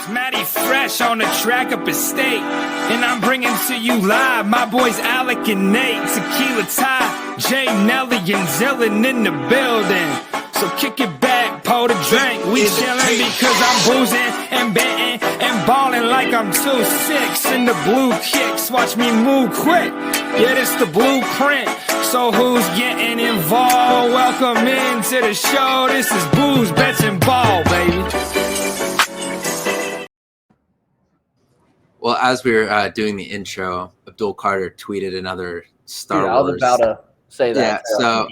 Matty Fresh on the track up at State. And I'm bringing to you live my boys Alec and Nate. Tequila Ty, Jay, Nelly, and Zillin in the building. So kick it back, pour the drink. We chillin' because I'm boozing and betting and ballin' like I'm 2-6. And the blue kicks, watch me move quick. Yeah, this the blueprint. So who's getting involved? Welcome into the show. This is Booze, Bets, and Ball, baby. Well, as we were doing the intro, Abdul Carter tweeted another Star Wars. I was about to say that. Yeah, so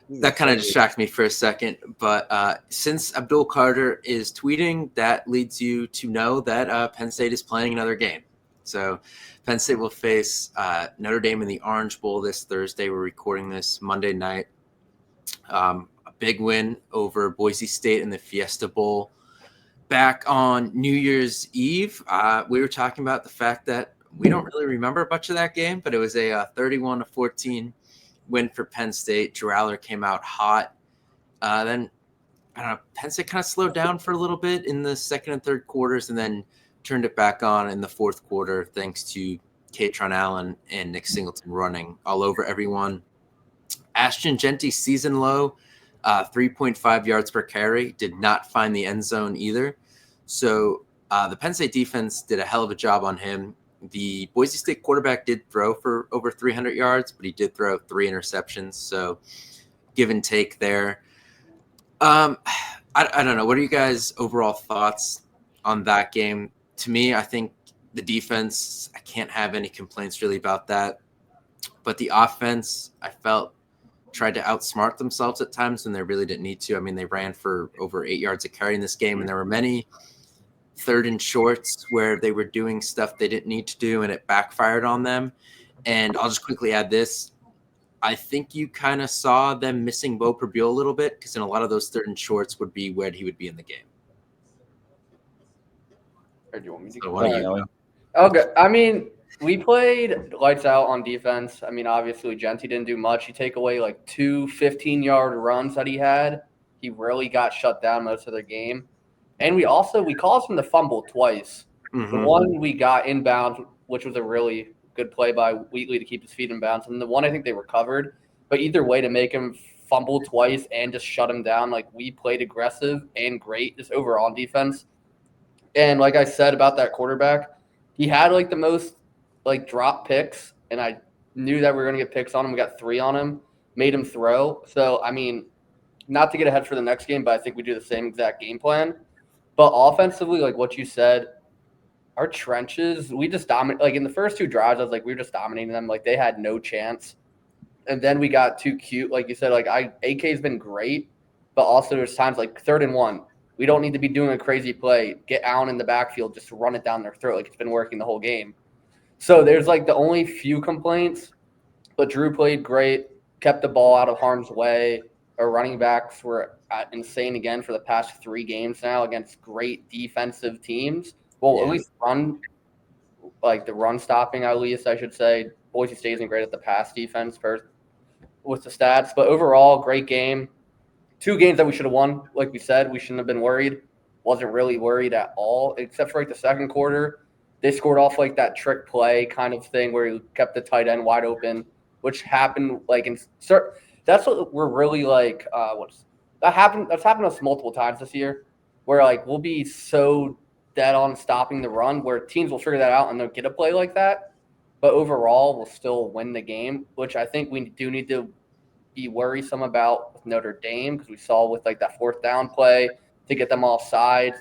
that kind of distracted me for a second. But since Abdul Carter is tweeting, that leads you to know that Penn State is playing another game. So Penn State will face Notre Dame in the Orange Bowl this Thursday. We're recording this Monday night. A big win over Boise State in the Fiesta Bowl. Back on New Year's Eve, we were talking about the fact that we don't really remember much of that game, but it was a 31-14 win for Penn State. Drew Aller came out hot. Then, I don't know, Penn State kind of slowed down for a little bit in the second and third quarters and then turned it back on in the fourth quarter thanks to Katron Allen and Nick Singleton running all over everyone. Ashton Genty season low, 3.5 yards per carry, did not find the end zone either. So the Penn State defense did a hell of a job on him. The Boise State quarterback did throw for over 300 yards, but he did throw 3 interceptions. So give and take there. I don't know. What are you guys' overall thoughts on that game? To me, I think the defense, I can't have any complaints really about that. But the offense, I felt, tried to outsmart themselves at times when they really didn't need to. I mean, they ran for over 8 yards a carry in this game, and there were many third and shorts where they were doing stuff they didn't need to do, and it backfired on them. And I'll just quickly add this. I think you kind of saw them missing Bo Perbule a little bit because in a lot of those third and shorts would be when he would be in the game. Or do you want me to So what do you Okay. I mean, we played lights out on defense. I mean, obviously, Genty didn't do much. You take away like 2 15-yard runs that he had. He really got shut down most of the game. And we caused him to fumble twice. Mm-hmm. The one we got inbound, which was a really good play by Wheatley to keep his feet in bounds. And the one I think they recovered. But either way, to make him fumble twice and just shut him down, like we played aggressive and great just overall on defense. And like I said about that quarterback, he had like the most like drop picks, and I knew that we were going to get picks on him. We got 3 on him, made him throw. So, I mean, not to get ahead for the next game, but I think we do the same exact game plan. But offensively, like what you said, our trenches, we just dominate. Like in the first 2 drives, I was like, we were just dominating them. Like they had no chance. And then we got too cute. Like you said, like AK's been great, but also there's times like 3rd and 1. We don't need to be doing a crazy play. Get Allen in the backfield, just run it down their throat. Like it's been working the whole game. So there's like the only few complaints, but Drew played great, kept the ball out of harm's way. Our running backs were insane again for the past 3 games now against great defensive teams. Well, at least the run stopping, at least I should say. Boise State isn't great at the pass defense with the stats, but overall, great game. 2 games that we should have won. Like we said, we shouldn't have been worried. Wasn't really worried at all, except for like the second quarter. They scored off like that trick play kind of thing where he kept the tight end wide open, which happened like that's what we're really like. That's happened to us multiple times this year, where like we'll be so dead on stopping the run, where teams will figure that out and they'll get a play like that. But overall, we'll still win the game, which I think we do need to be worrisome about with Notre Dame, because we saw with like that 4th down play to get them off sides.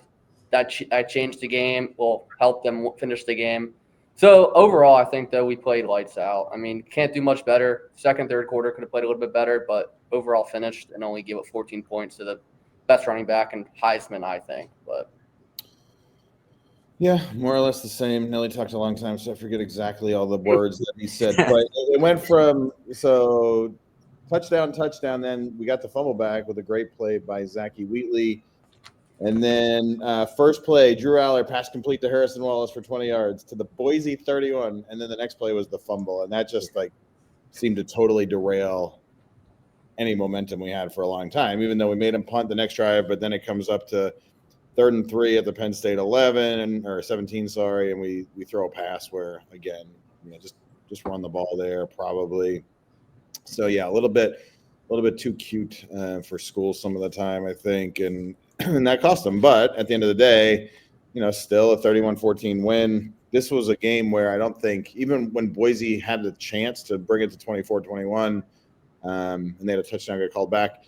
That changed the game, will help them finish the game. So overall, I think that we played lights out. I mean, can't do much better. Second, third quarter could have played a little bit better, but overall finished and only gave up 14 points to the best running back and Heisman, I think. But yeah, more or less the same. Nelly talked a long time, so I forget exactly all the words that he said. But it went from touchdown. Then we got the fumble back with a great play by Zachy Wheatley. And then first play, Drew Aller pass complete to Harrison Wallace for 20 yards to the Boise 31. And then the next play was the fumble. And that just like seemed to totally derail any momentum we had for a long time, even though we made him punt the next drive. But then it comes up to 3rd and 3 at the Penn State 11 or 17, sorry, and we throw a pass where, again, just run the ball there probably. So yeah, a little bit too cute for school some of the time, I think, and that cost them. But at the end of the day, still a 31-14 win. This was a game where I don't think, even when Boise had the chance to bring it to 24-21, and they had a touchdown get called back,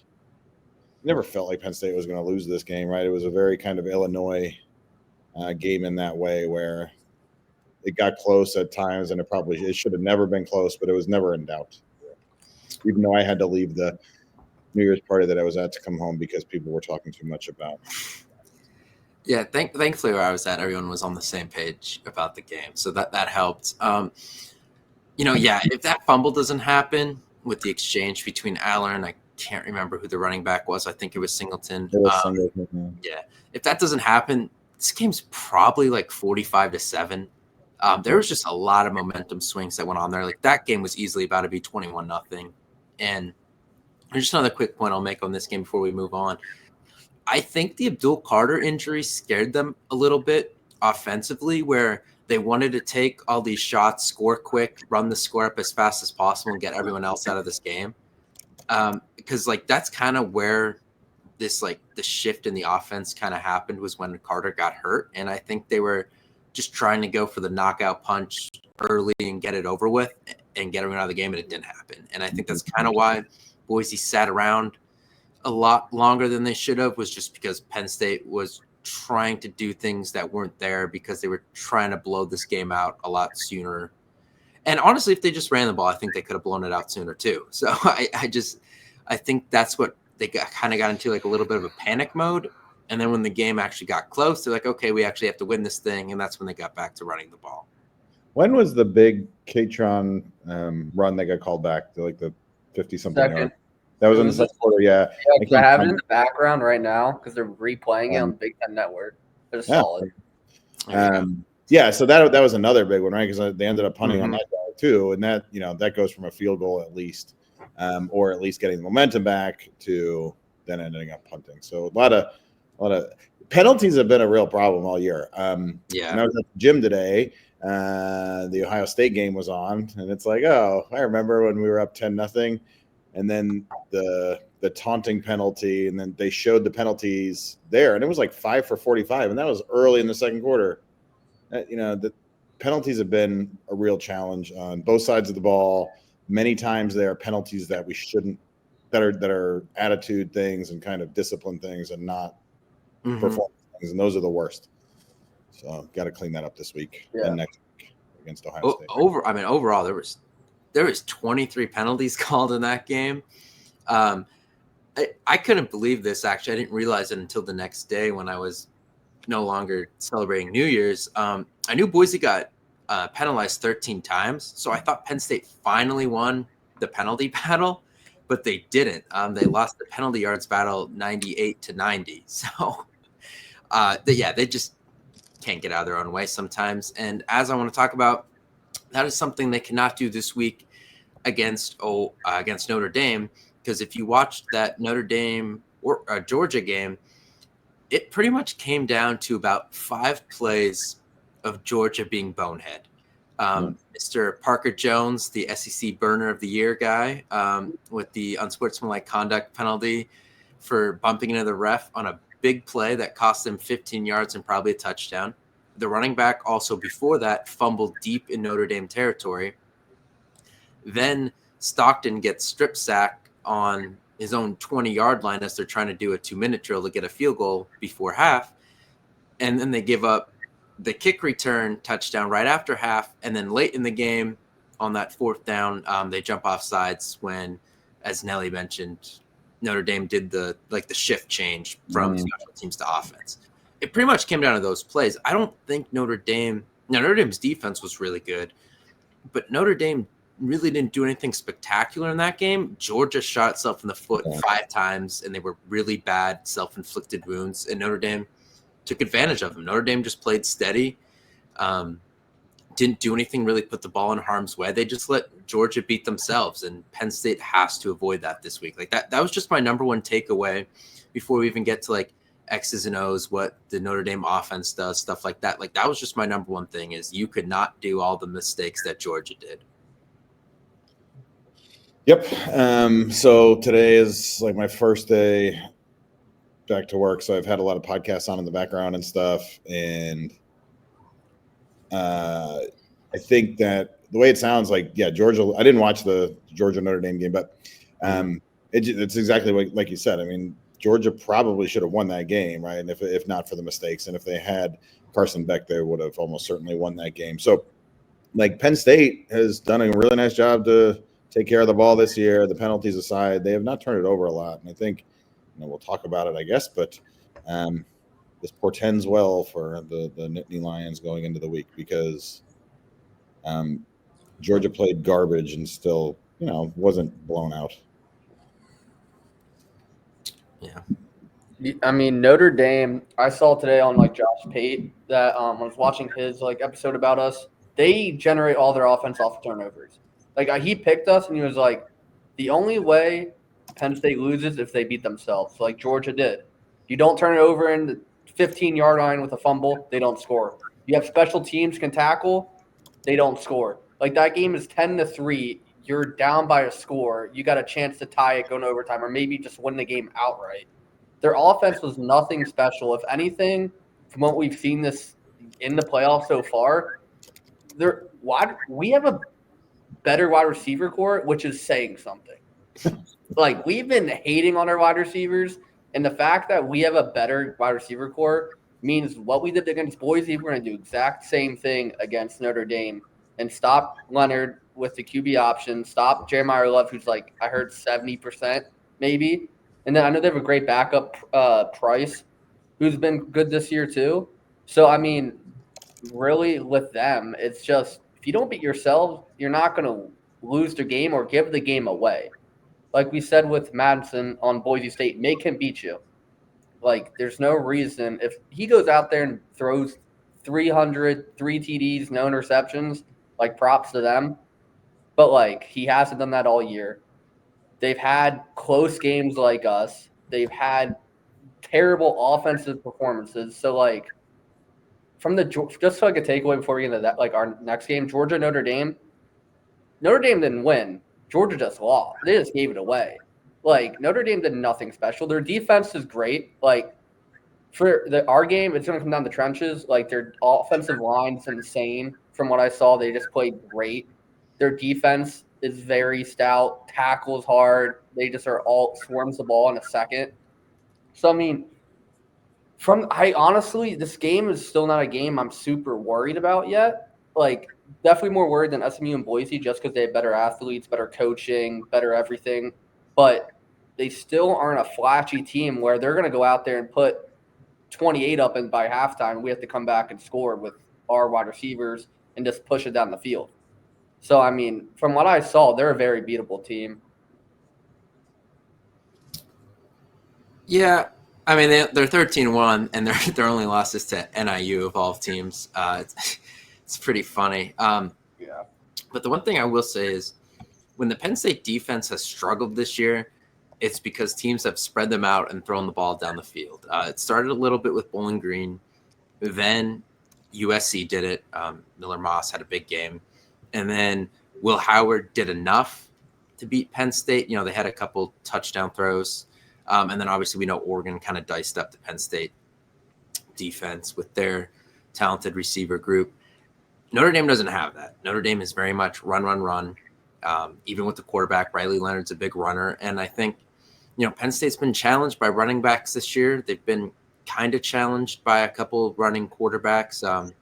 never felt like Penn State was going to lose this game, right? It was a very kind of Illinois game in that way, where it got close at times, and it should have never been close, but it was never in doubt. Even though I had to leave the New Year's party that I was at to come home because people were talking too much about. Yeah, thankfully where I was at, everyone was on the same page about the game, so that helped. If that fumble doesn't happen with the exchange between Aller and I can't remember who the running back was. I think it was Singleton. Yeah, if that doesn't happen, this game's probably like 45-7. There was just a lot of momentum swings that went on there. Like that game was easily about to be 21-0. And there's just another quick point I'll make on this game before we move on. I think the Abdul Carter injury scared them a little bit offensively, where they wanted to take all these shots, score quick, run the score up as fast as possible, and get everyone else out of this game. Because that's kind of where this the shift in the offense kind of happened, was when Carter got hurt, and I think they were just trying to go for the knockout punch early and get it over with and get everyone out of the game, and it didn't happen. And I think that's kind of why Boise sat around a lot longer than they should have, was just because Penn State was trying to do things that weren't there, because they were trying to blow this game out a lot sooner. And honestly, if they just ran the ball, I think they could have blown it out sooner too. So I think that's what they kind of got into, a little bit of a panic mode. And then when the game actually got close, they're like, okay, we actually have to win this thing. And that's when they got back to running the ball. When was the big Katron run that got called back to the 50-something yard? That was in the second quarter, yeah. I have it in the background right now because they're replaying it on the Big Ten Network. They're solid. So that was another big one, right? Because they ended up punting on that guy too, and that goes from a field goal at least, or at least getting the momentum back, to then ending up punting. So a lot of penalties have been a real problem all year. When I was at the gym today, the Ohio State game was on, and it's like, oh, I remember when we were up 10-0, and then the taunting penalty, and then they showed the penalties there, and it was 5 for 45, and that was early in the second quarter. The penalties have been a real challenge on both sides of the ball. Many times there are penalties that we shouldn't, that are attitude things and kind of discipline things, and not performance things, and those are the worst. So got to clean that up this week and next week against Ohio State. Overall, there was 23 penalties called in that game. I couldn't believe this, actually. I didn't realize it until the next day when I was no longer celebrating New Year's. I knew Boise got penalized 13 times, so I thought Penn State finally won the penalty battle, but they didn't. They lost the penalty yards battle 98-90. So, they just can't get out of their own way sometimes. And as I want to talk about, that is something they cannot do this week against Notre Dame, because if you watched that Notre Dame or Georgia game, it pretty much came down to about 5 plays of Georgia being bonehead. Mr. Parker Jones, the SEC Burner of the Year guy, with the unsportsmanlike conduct penalty for bumping into the ref on a big play that cost them 15 yards and probably a touchdown. The running back also before that fumbled deep in Notre Dame territory. Then Stockton gets strip sacked on his own 20-yard line as they're trying to do a 2-minute drill to get a field goal before half. And then they give up the kick return touchdown right after half. And then late in the game on that 4th down, they jump off sides when, as Nelly mentioned, Notre Dame did the shift change from special teams to offense. It pretty much came down to those plays. I don't think Notre Dame's defense was really good, but Notre Dame really didn't do anything spectacular in that game. Georgia shot itself in the foot 5 times, and they were really bad self-inflicted wounds, and Notre Dame took advantage of them. Notre Dame just played steady, didn't do anything really, put the ball in harm's way. They just let Georgia beat themselves, and Penn State has to avoid that this week. That was just my number one takeaway before we even get to X's and O's, what the Notre Dame offense does, stuff like that. Like, that was just my number one thing, is you could not do all the mistakes that Georgia did. Yep. So today is like my first day back to work. So I've had a lot of podcasts on in the background and stuff. And I think that the way it sounds like, yeah, Georgia, I didn't watch the Georgia Notre Dame game, but it's exactly like you said. I mean, Georgia probably should have won that game, right? And if not for the mistakes, and if they had Carson Beck, they would have almost certainly won that game. So, like, Penn State has done a really nice job to take care of the ball this year. The penalties aside, they have not turned it over a lot. And I think, we'll talk about it, I guess, but this portends well for the Nittany Lions going into the week, because Georgia played garbage and still, wasn't blown out. Yeah. I mean, Notre Dame, I saw today on like Josh Pate that I was watching his like episode about us. They generate all their offense off of turnovers. Like, he picked us and he was like, the only way Penn State loses if they beat themselves, like Georgia did. You don't turn it over in the 15-yard line with a fumble, they don't score. You have special teams can tackle, they don't score. Like, that game is 10-3. You're down by a score. You got a chance to tie it going to overtime, or maybe just win the game outright. Their offense was nothing special. If anything, from what we've seen this in the playoffs so far, we have a better wide receiver core, which is saying something. Like, we've been hating on our wide receivers, and the fact that we have a better wide receiver core means what we did against Boise, we're going to do exact same thing against Notre Dame and stop Leonard with the QB option, stop Jeremiah Love, who's like, I heard 70% maybe. And then I know they have a great backup, Price, who's been good this year too. So, I mean, really with them, it's just, if you don't beat yourselves, you're not going to lose the game or give the game away. Like we said with Madison on Boise State, make him beat you. Like, there's no reason. If he goes out there and throws 3 TDs, no interceptions, like, props to them. But, like, he hasn't done that all year. They've had close games like us. They've had terrible offensive performances. So, like, just so I could take away before we get into that, like, our next game, Georgia, Notre Dame didn't win. Georgia just lost. They just gave it away. Like, Notre Dame did nothing special. Their defense is great. Like, for our game, it's going to come down to trenches. Like, their offensive line's insane. From what I saw, they just played great. Their defense is very stout, tackles hard. They just are all swarms the ball in a second. So, I mean, honestly, this game is still not a game I'm super worried about yet. Like, definitely more worried than SMU and Boise, just because they have better athletes, better coaching, better everything. But they still aren't a flashy team where they're going to go out there and put 28 up and by halftime, we have to come back and score with our wide receivers and just push it down the field. So, I mean, from what I saw, they're a very beatable team. Yeah, I mean, they're 13-1, and their only losses to NIU of all teams. It's pretty funny. Yeah. But the one thing I will say is, when the Penn State defense has struggled this year, it's because teams have spread them out and thrown the ball down the field. It started a little bit with Bowling Green. Then USC did it. Miller Moss had a big game. And then Will Howard did enough to beat Penn State. They had a couple touchdown throws. And then obviously we know Oregon kind of diced up the Penn State defense with their talented receiver group. Notre Dame doesn't have that. Notre Dame is very much run, run, run. Even with the quarterback, Riley Leonard's a big runner. And I think, Penn State's been challenged by running backs this year. They've been kind of challenged by a couple running quarterbacks.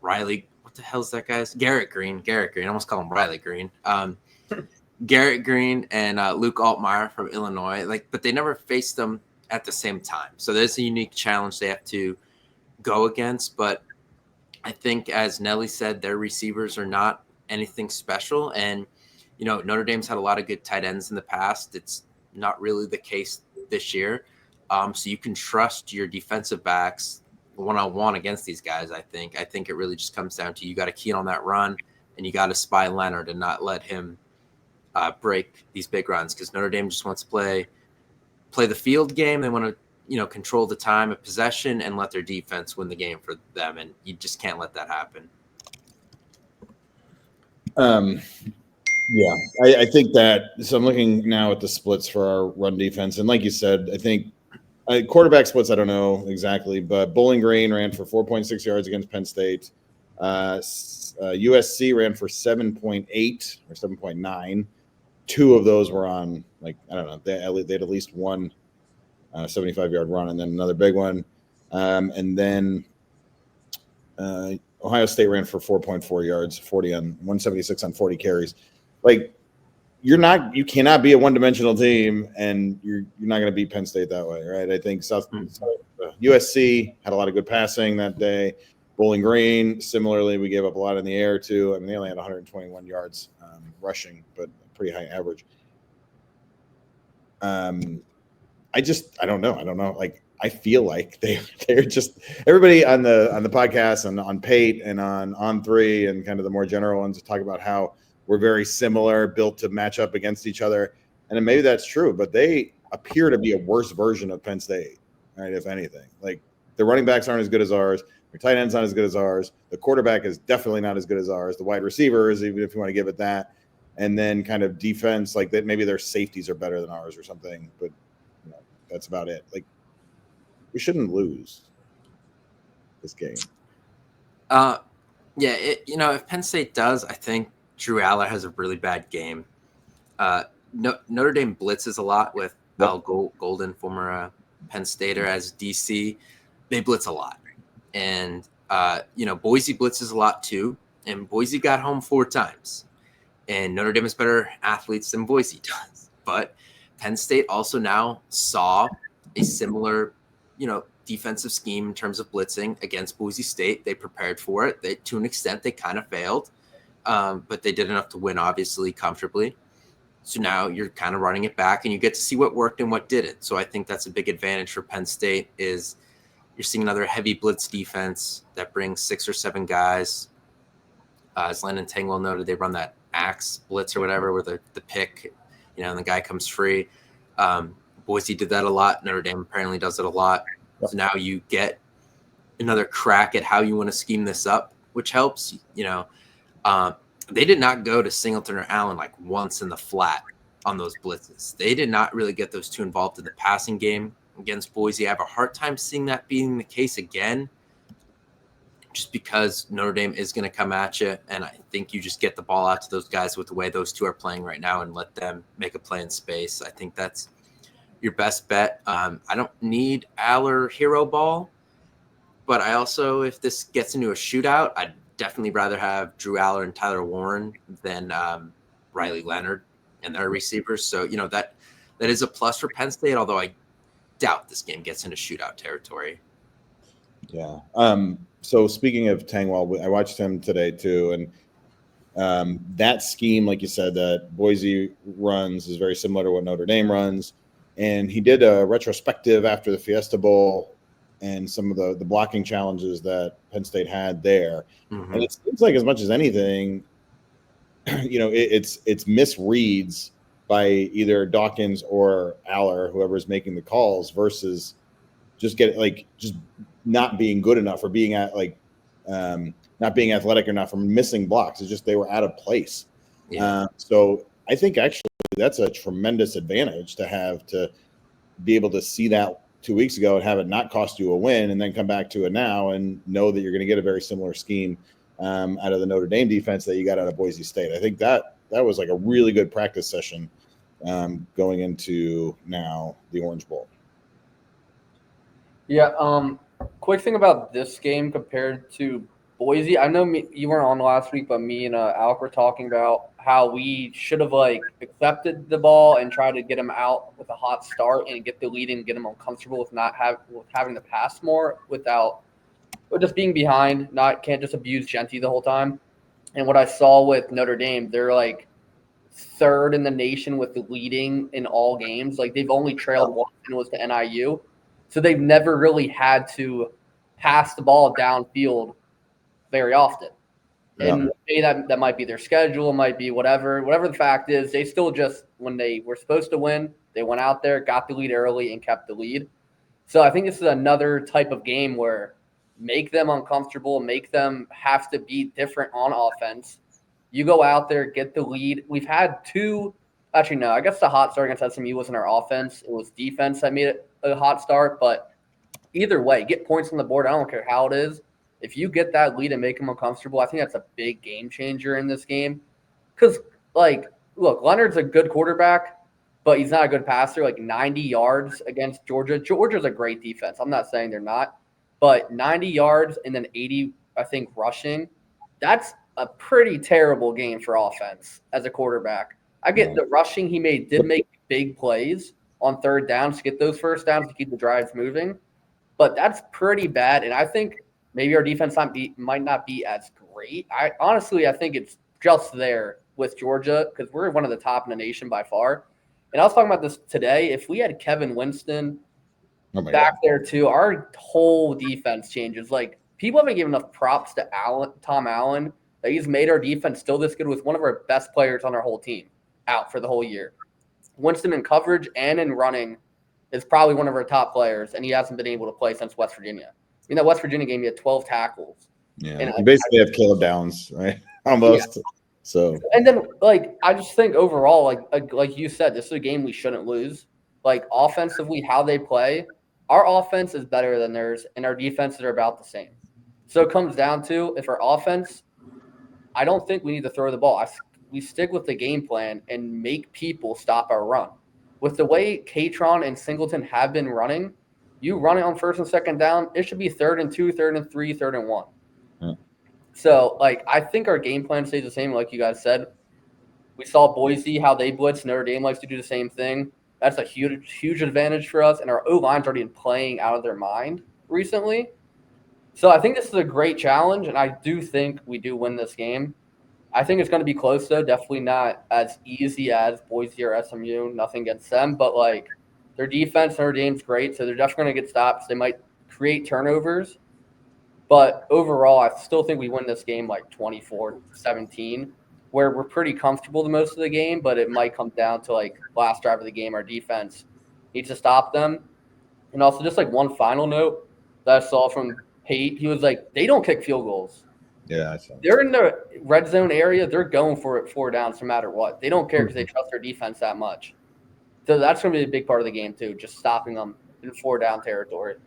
Riley, what the hell's that guy's? Garrett Green. I almost call him Riley Green. Garrett Green and Luke Altmaier from Illinois. But they never faced them at the same time. So there's a unique challenge they have to go against. But I think, as Nelly said, their receivers are not anything special. And, Notre Dame's had a lot of good tight ends in the past. It's not really the case this year. So you can trust your defensive backs one-on-one against these guys, I think. I think it really just comes down to, you got to key on that run, and you got to spy Leonard and not let him break these big runs, because Notre Dame just wants to play the field game. They want to control the time of possession and let their defense win the game for them. And you just can't let that happen. Yeah, I think that. So I'm looking now at the splits for our run defense, and like you said, I think quarterback splits. I don't know exactly, but Bowling Green ran for 4.6 yards against Penn State. USC ran for 7.8 or 7.9. Two of those were on, like, I don't know. They had at least one 75-yard run, and then another big one, and then Ohio State ran for 4.4 yards, 176 on 40 carries. Like, you cannot be a one-dimensional team, and you're not going to beat Penn State that way, right? I think USC had a lot of good passing that day. Bowling Green, similarly, we gave up a lot in the air too. I mean, they only had 121 yards rushing, but pretty high average. I don't know. Like, I feel like they're just, everybody on the podcast and on Pate and on three and kind of the more general ones talk about how we're very similar, built to match up against each other. And maybe that's true, but they appear to be a worse version of Penn State, right? If anything, like, the running backs aren't as good as ours. Their tight end's not as good as ours. The quarterback is definitely not as good as ours. The wide receivers, even if you want to give it that. And then kind of defense, like that, maybe their safeties are better than ours or something, but that's about it. Like, we shouldn't lose this game. If Penn State does, I think Drew Aller has a really bad game. Notre Dame blitzes a lot with Al Golden, former Penn Stater, as DC. They blitz a lot. And, Boise blitzes a lot too. And Boise got home 4 times. And Notre Dame has better athletes than Boise does. But Penn State also now saw a similar, defensive scheme in terms of blitzing against Boise State. They prepared for it. To an extent, they kind of failed. But they did enough to win, obviously, comfortably. So now you're kind of running it back, and you get to see what worked and what didn't. So I think that's a big advantage for Penn State is you're seeing another heavy blitz defense that brings 6 or 7 guys. As Landon Tangwell noted, they run that axe blitz or whatever where the pick, and the guy comes free. Boise did that a lot. Notre Dame apparently does it a lot. So now you get another crack at how you want to scheme this up, which helps. They did not go to Singleton or Allen like once in the flat on those blitzes. They did not really get those two involved in the passing game against Boise. I have a hard time seeing that being the case again, just because Notre Dame is going to come at you. And I think you just get the ball out to those guys with the way those two are playing right now and let them make a play in space. I think that's your best bet. I don't need Aller hero ball, but I also, if this gets into a shootout, I'd definitely rather have Drew Aller and Tyler Warren than Riley Leonard and their receivers. So, that is a plus for Penn State, although I doubt this game gets into shootout territory. Yeah. So speaking of Tangwell, I watched him today too. And that scheme, like you said, that Boise runs is very similar to what Notre Dame runs. And he did a retrospective after the Fiesta Bowl and some of the blocking challenges that Penn State had there. Mm-hmm. And it seems like, as much as anything, it's misreads by either Dawkins or Aller, whoever's making the calls, versus just not being good enough or being not being athletic enough or missing blocks. It's just they were out of place. Yeah. So I think actually that's a tremendous advantage to have, to be able to see that 2 weeks ago and have it not cost you a win, and then come back to it now and know that you're going to get a very similar scheme out of the Notre Dame defense that you got out of Boise State. I think that was like a really good practice session going into now the Orange Bowl. Yeah. Quick thing about this game compared to Boise. I know you weren't on last week, but me and Alec were talking about how we should have accepted the ball and tried to get him out with a hot start and get the lead and get him uncomfortable with having to pass more without just being behind. Can't just abuse Genty the whole time. And what I saw with Notre Dame, they're 3rd in the nation with the leading in all games. They've only trailed one, and it was to NIU. So they've never really had to pass the ball downfield very often. Yeah. And maybe that might be their schedule, might be whatever the fact is, they still just, when they were supposed to win, they went out there, got the lead early, and kept the lead. So I think this is another type of game where make them uncomfortable, make them have to be different on offense. You go out there, get the lead. We've had two – actually, no, I guess the hot start against SMU wasn't our offense. It was defense that made it a hot start. But either way, get points on the board. I don't care how it is. If you get that lead and make them uncomfortable, I think that's a big game changer in this game. Because, like, look, Leonard's a good quarterback, but he's not a good passer. Like 90 yards against Georgia. Georgia's a great defense. I'm not saying they're not. But 90 yards and then 80, I think, rushing, that's a pretty terrible game for offense as a quarterback. I get the rushing he did make big plays on third downs to get those first downs to keep the drives moving. But that's pretty bad. And I think maybe our defense might not be as great. I think it's just there with Georgia because we're one of the top in the nation by far. And I was talking about this today. If we had Kevin Winston back there too, our whole defense changes. Like, people haven't given enough props to Tom Allen, that he's made our defense still this good with one of our best players on our whole team out for the whole year. Winston in coverage and in running is probably one of our top players, and he hasn't been able to play since West Virginia. In that West Virginia game, he had 12 tackles. Yeah, and you basically have Caleb Downs, right? Almost. Yeah. So, and then, like, I just think overall, like you said, this is a game we shouldn't lose. Like, offensively, how they play, our offense is better than theirs, and our defenses are about the same. So it comes down to, if our offense, I don't think we need to throw the ball. We stick with the game plan and make people stop our run. With the way Katron and Singleton have been running, you run it on first and second down, it should be 3rd and 2, 3rd and 3, 3rd and 1. Yeah. So, like, I think our game plan stays the same, like you guys said. We saw Boise, how they blitz. Notre Dame likes to do the same thing. That's a huge, huge advantage for us. And our O-line's already been playing out of their mind recently. So I think this is a great challenge, and I do think we do win this game. I think it's going to be close, though. Definitely not as easy as Boise or SMU. Nothing against them. But, like, their defense, Notre Dame's great, so they're definitely going to get stops. They might create turnovers. But overall, I still think we win this game like 24-17, where we're pretty comfortable the most of the game, but it might come down to, like, last drive of the game, our defense needs to stop them. And also, just, like, one final note that I saw from Pate, he was like, they don't kick field goals. Yeah, I saw. They're in the red zone area. They're going for it 4 downs no matter what. They don't care because they trust their defense that much. So that's going to be a big part of the game, too, just stopping them in 4-down territory.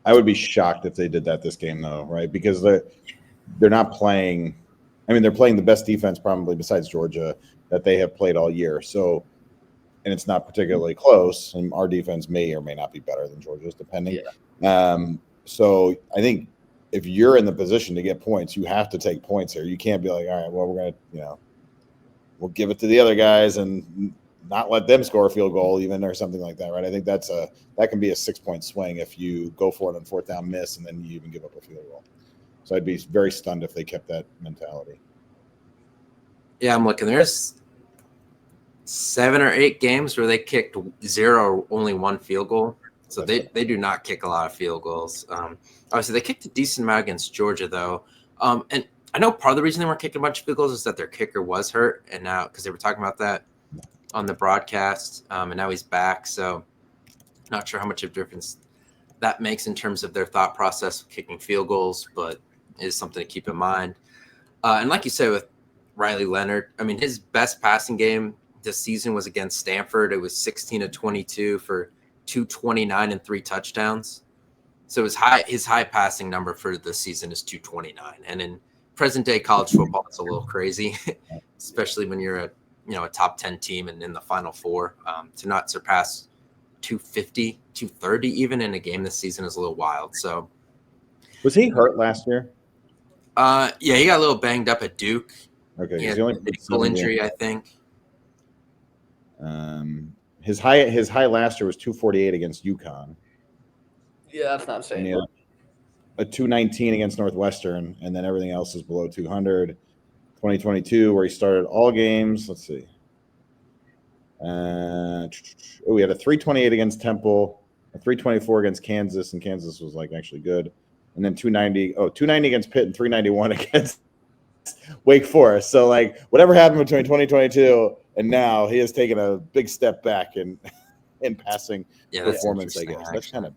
I would be shocked if they did that this game, though, right? Because they're not playing – I mean, they're playing the best defense probably besides Georgia that they have played all year. So – and it's not particularly close, and our defense may or may not be better than Georgia's, depending. Yeah. So I think if you're in the position to get points, you have to take points here. You can't be like, all right, well, we're going to we'll give it to the other guys and not let them score a field goal even or something like that, right? I think that can be a 6-point swing if you go for it on 4th down miss and then you even give up a field goal. So I'd be very stunned if they kept that mentality. Yeah, I'm looking. There's 7 or 8 games where they kicked 0 or only 1 field goal. So they do not kick a lot of field goals. Obviously, they kicked a decent amount against Georgia, though. And I know part of the reason they weren't kicking a bunch of field goals is that their kicker was hurt. And now, because they were talking about that on the broadcast, and now he's back. So not sure how much of a difference that makes in terms of their thought process of kicking field goals, but it is something to keep in mind. And like you said with Riley Leonard, I mean, his best passing game this season was against Stanford. It was 16-22 for 229 and 3 touchdowns. So his high passing number for the season is 229. And in present day college football, it's a little crazy, especially when you're a top 10 team and in the Final Four. To not surpass 250, 230 even in a game this season is a little wild. So was he hurt last year? Yeah, he got a little banged up at Duke. Okay, he had an ankle injury, I think. His high last year was 248 against UConn. Yeah, that's not saying. A 219 against Northwestern, and then everything else is below 200. 2022, where he started all games. Let's see. We had a 328 against Temple, a 324 against Kansas, and Kansas was like actually good. And then 290 against Pitt and 391 against Wake Forest. So like whatever happened between 2022 and now, he has taken a big step back in in passing that's performance, I interesting, guess. That's kind of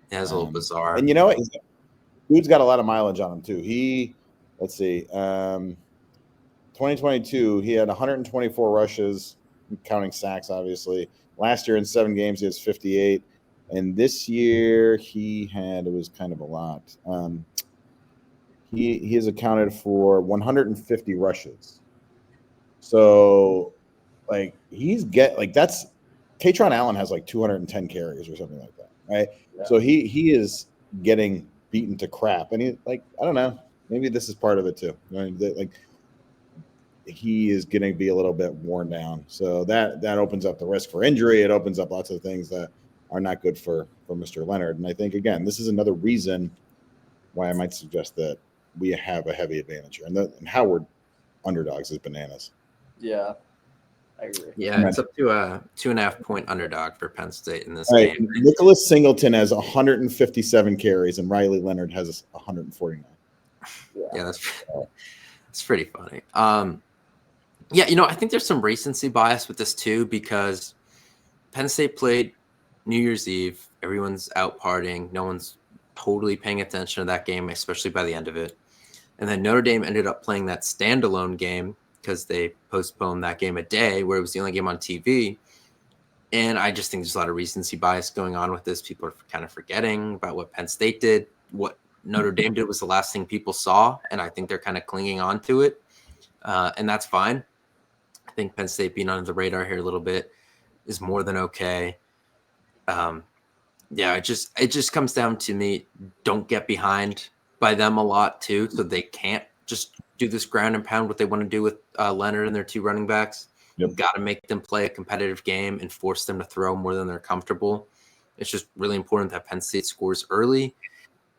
that's a little bizarre. And you know what? Dude's got a lot of mileage on him too. Let's see, 2022, he had 124 rushes, counting sacks, obviously. Last year in 7 games, he has 58. And this year it was kind of a lot. He has accounted for 150 rushes. So like that's Katron Allen has like 210 carries or something like that, right? Yeah. So he is getting beaten to crap, and he I don't know, maybe this is part of it too. I mean, he is going to be a little bit worn down, so that opens up the risk for injury. It opens up lots of things that are not good for Mr. Leonard. And I think again, this is another reason why I might suggest that we have a heavy advantage here, and Howard underdogs is bananas. Yeah, I agree. Yeah, it's up to a 2.5-point underdog for Penn State in this game. Right. Nicholas Singleton has 157 carries, and Riley Leonard has 149. Yeah, that's pretty funny. Yeah, I think there's some recency bias with this too, because Penn State played New Year's Eve. Everyone's out partying. No one's totally paying attention to that game, especially by the end of it. And then Notre Dame ended up playing that standalone game because they postponed that game a day, where it was the only game on TV. And I just think there's a lot of recency bias going on with this. People are kind of forgetting about what Penn State did. What Notre Dame did was the last thing people saw, and I think they're kind of clinging on to it. And that's fine. I think Penn State being under the radar here a little bit is more than okay. Yeah, it just comes down to me, don't get behind by them a lot too, so they can't just do this ground and pound what they want to do with Leonard and their 2 running backs. Yep. You've got to make them play a competitive game and force them to throw more than they're comfortable. It's just really important that Penn State scores early.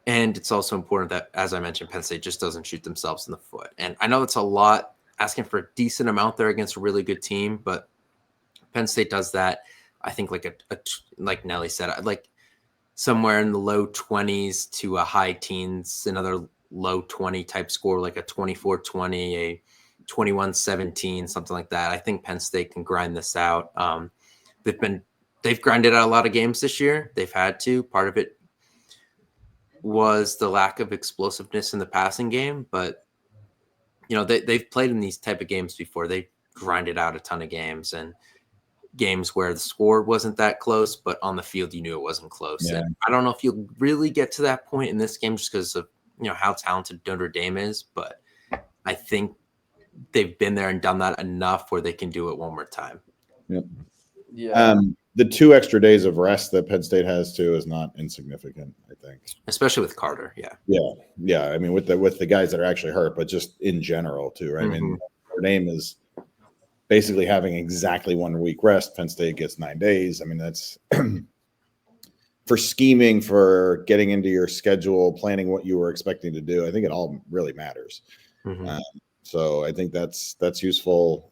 And it's also important that, as I mentioned, Penn State just doesn't shoot themselves in the foot. And I know it's a lot, asking for a decent amount there against a really good team, but Penn State does that. I think like Nelly said, like somewhere in the low 20s to a high teens, another low 20 type score, like a 24-20, a 21-17, something like that. I think Penn State can grind this out. They've grinded out a lot of games this year. They've had to. Part of it was the lack of explosiveness in the passing game, but they've played in these type of games before. They grinded out a ton of games, and games where the score wasn't that close, but on the field you knew it wasn't close. Yeah. And I don't know if you'll really get to that point in this game just because of how talented Notre Dame is, but I think they've been there and done that enough where they can do it one more time. Yep. Yeah. The 2 extra days of rest that Penn State has too is not insignificant, I think. Especially with Carter, yeah. Yeah. I mean, with the guys that are actually hurt, but just in general too, right? Mm-hmm. I mean, Notre Dame is basically having exactly 1 week rest. Penn State gets 9 days. I mean, that's for scheming, for getting into your schedule, planning what you were expecting to do. I think it all really matters. Mm-hmm. So I think that's useful.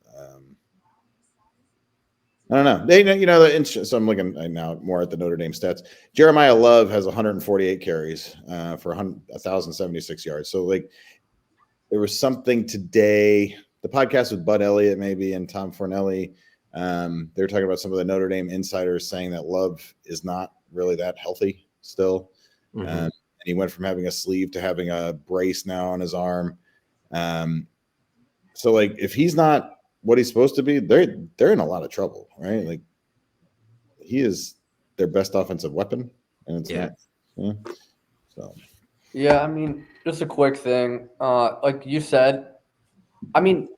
I don't know. So I'm looking now more at the Notre Dame stats. Jeremiah Love has 148 carries for 1,076 yards. So there was something today. The podcast with Bud Elliott maybe and Tom Fornelli, they were talking about some of the Notre Dame insiders saying that Love is not really that healthy still. Mm-hmm. And he went from having a sleeve to having a brace now on his arm. So if he's not what he's supposed to be, they're in a lot of trouble, right? Like, he is their best offensive weapon, and it's not. Yeah. So. Yeah, I mean, just a quick thing. Like you said, I mean,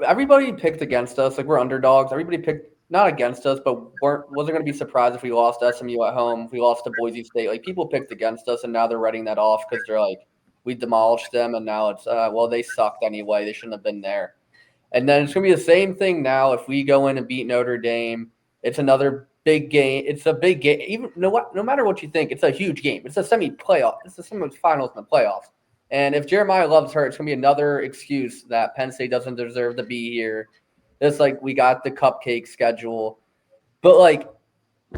everybody picked against us. Like, we're underdogs. Everybody picked not against us, but wasn't going to be surprised if we lost to SMU at home, if we lost to Boise State. Like, people picked against us, and now they're writing that off because they're like, we demolished them, and now it's well, they sucked anyway. They shouldn't have been there. And then it's going to be the same thing now if we go in and beat Notre Dame. It's another big game. It's a big game. Even no matter what you think, it's a huge game. It's a semi-playoff. It's the semifinals in the playoffs. And if Jeremiah Love's hurt, it's going to be another excuse that Penn State doesn't deserve to be here. It's like we got the cupcake schedule. But,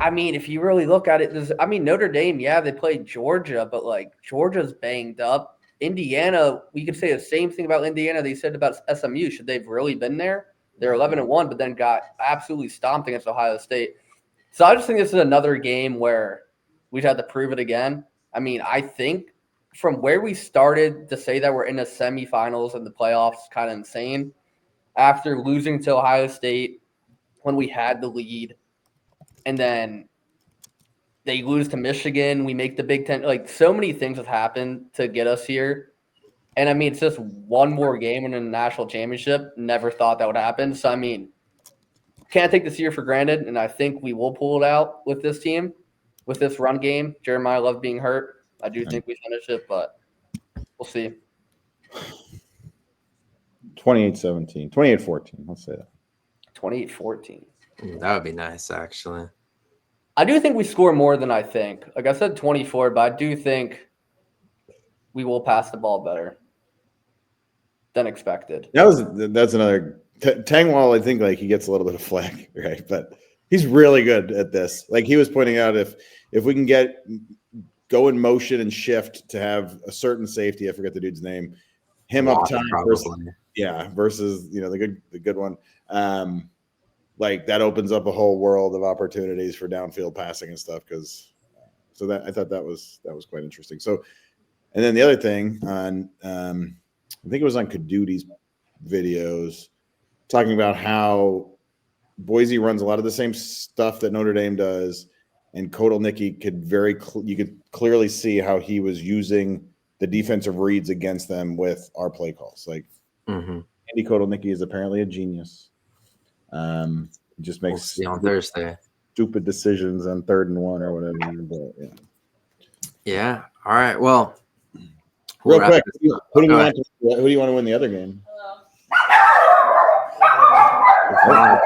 I mean, if you really look at it, Notre Dame, yeah, they played Georgia, but, Georgia's banged up. Indiana, we could say the same thing about Indiana they said about SMU. Should they have really been there? They're 11-1, but then got absolutely stomped against Ohio State. So I just think this is another game where we'd have to prove it again. I mean, I think from where we started to say that we're in the semifinals and the playoffs, kind of insane. After losing to Ohio State when we had the lead, and then they lose to Michigan, we make the Big Ten. Like, so many things have happened to get us here. And, I mean, it's just one more game in a national championship. Never thought that would happen. So, I mean, can't take this year for granted, and I think we will pull it out with this team, with this run game. Jeremiah Love being hurt. I do think we finish it, but we'll see. 28-17. 28-14. Let's say that. 28-14. That would be nice, actually. I do think we score more than I think. Like I said, 24, but I do think we will pass the ball better than expected. That's another Tangwall. I think like he gets a little bit of flack, right? But he's really good at this. Like he was pointing out, if we can go in motion and shift to have a certain safety, I forget the dude's name, him up top versus the good one. Like that opens up a whole world of opportunities for downfield passing and stuff. I thought that was quite interesting. So, and then the other thing on, I think it was on Kaduti's videos, talking about how Boise runs a lot of the same stuff that Notre Dame does, and Kotelnicki you could clearly see how he was using the defensive reads against them with our play calls. Like Andy Kotelnicki is apparently a genius. Just makes on Thursday stupid decisions on 3rd and 1 or whatever. But, yeah. All right. Well, real quick, who do you want to win the other game? I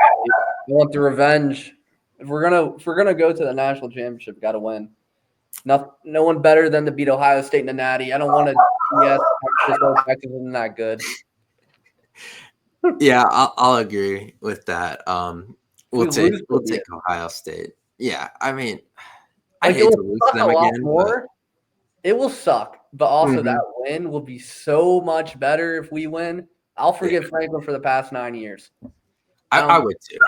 want the revenge. If we're gonna go to the national championship, got to win. No one better than to beat Ohio State in the Natty. I don't want to. Yes, Texas isn't that good. Yeah, I'll agree with that. We'll take Ohio State. Yeah, I mean, I hate to lose them again. It will suck, but also that win will be so much better if we win. I'll forgive Franklin for the past 9 years. I would too.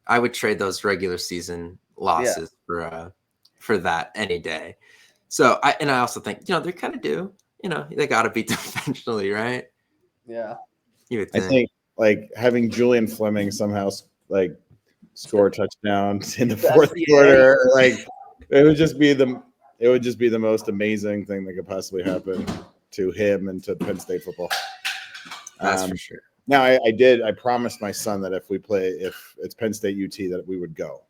I would trade those regular season losses for that any day. So I also think they kind of do. They got to beat them eventually, right? Yeah. You would think. I think like having Julian Fleming somehow like score touchdowns in the fourth quarter, like it would just be the most amazing thing that could possibly happen to him and to Penn State football. That's for sure. Now I promised my son that if it's Penn State UT that we would go.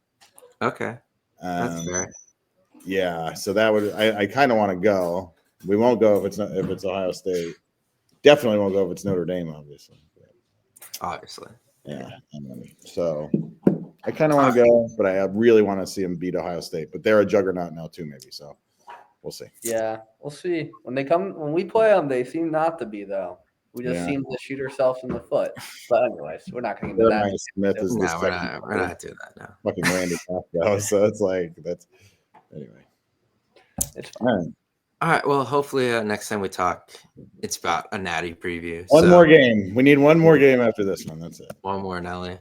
Okay. That's fair. Yeah. So that would, I kind of want to go. We won't go if it's Ohio State. Definitely won't go if it's Notre Dame, obviously. Obviously. Yeah. So I kind of want to go, but I really want to see them beat Ohio State. But they're a juggernaut now too, maybe. So we'll see. Yeah, we'll see. When we play them, they seem not to be though. We just seem to shoot ourselves in the foot. But anyways, we're not going to get that. Smith is we're not doing that now. Fucking Randy Costco. So it's like that's anyway. It's fine. All right. Well, hopefully next time we talk, it's about a Natty preview. One more game. We need one more game after this one. That's it. One more, Nelly.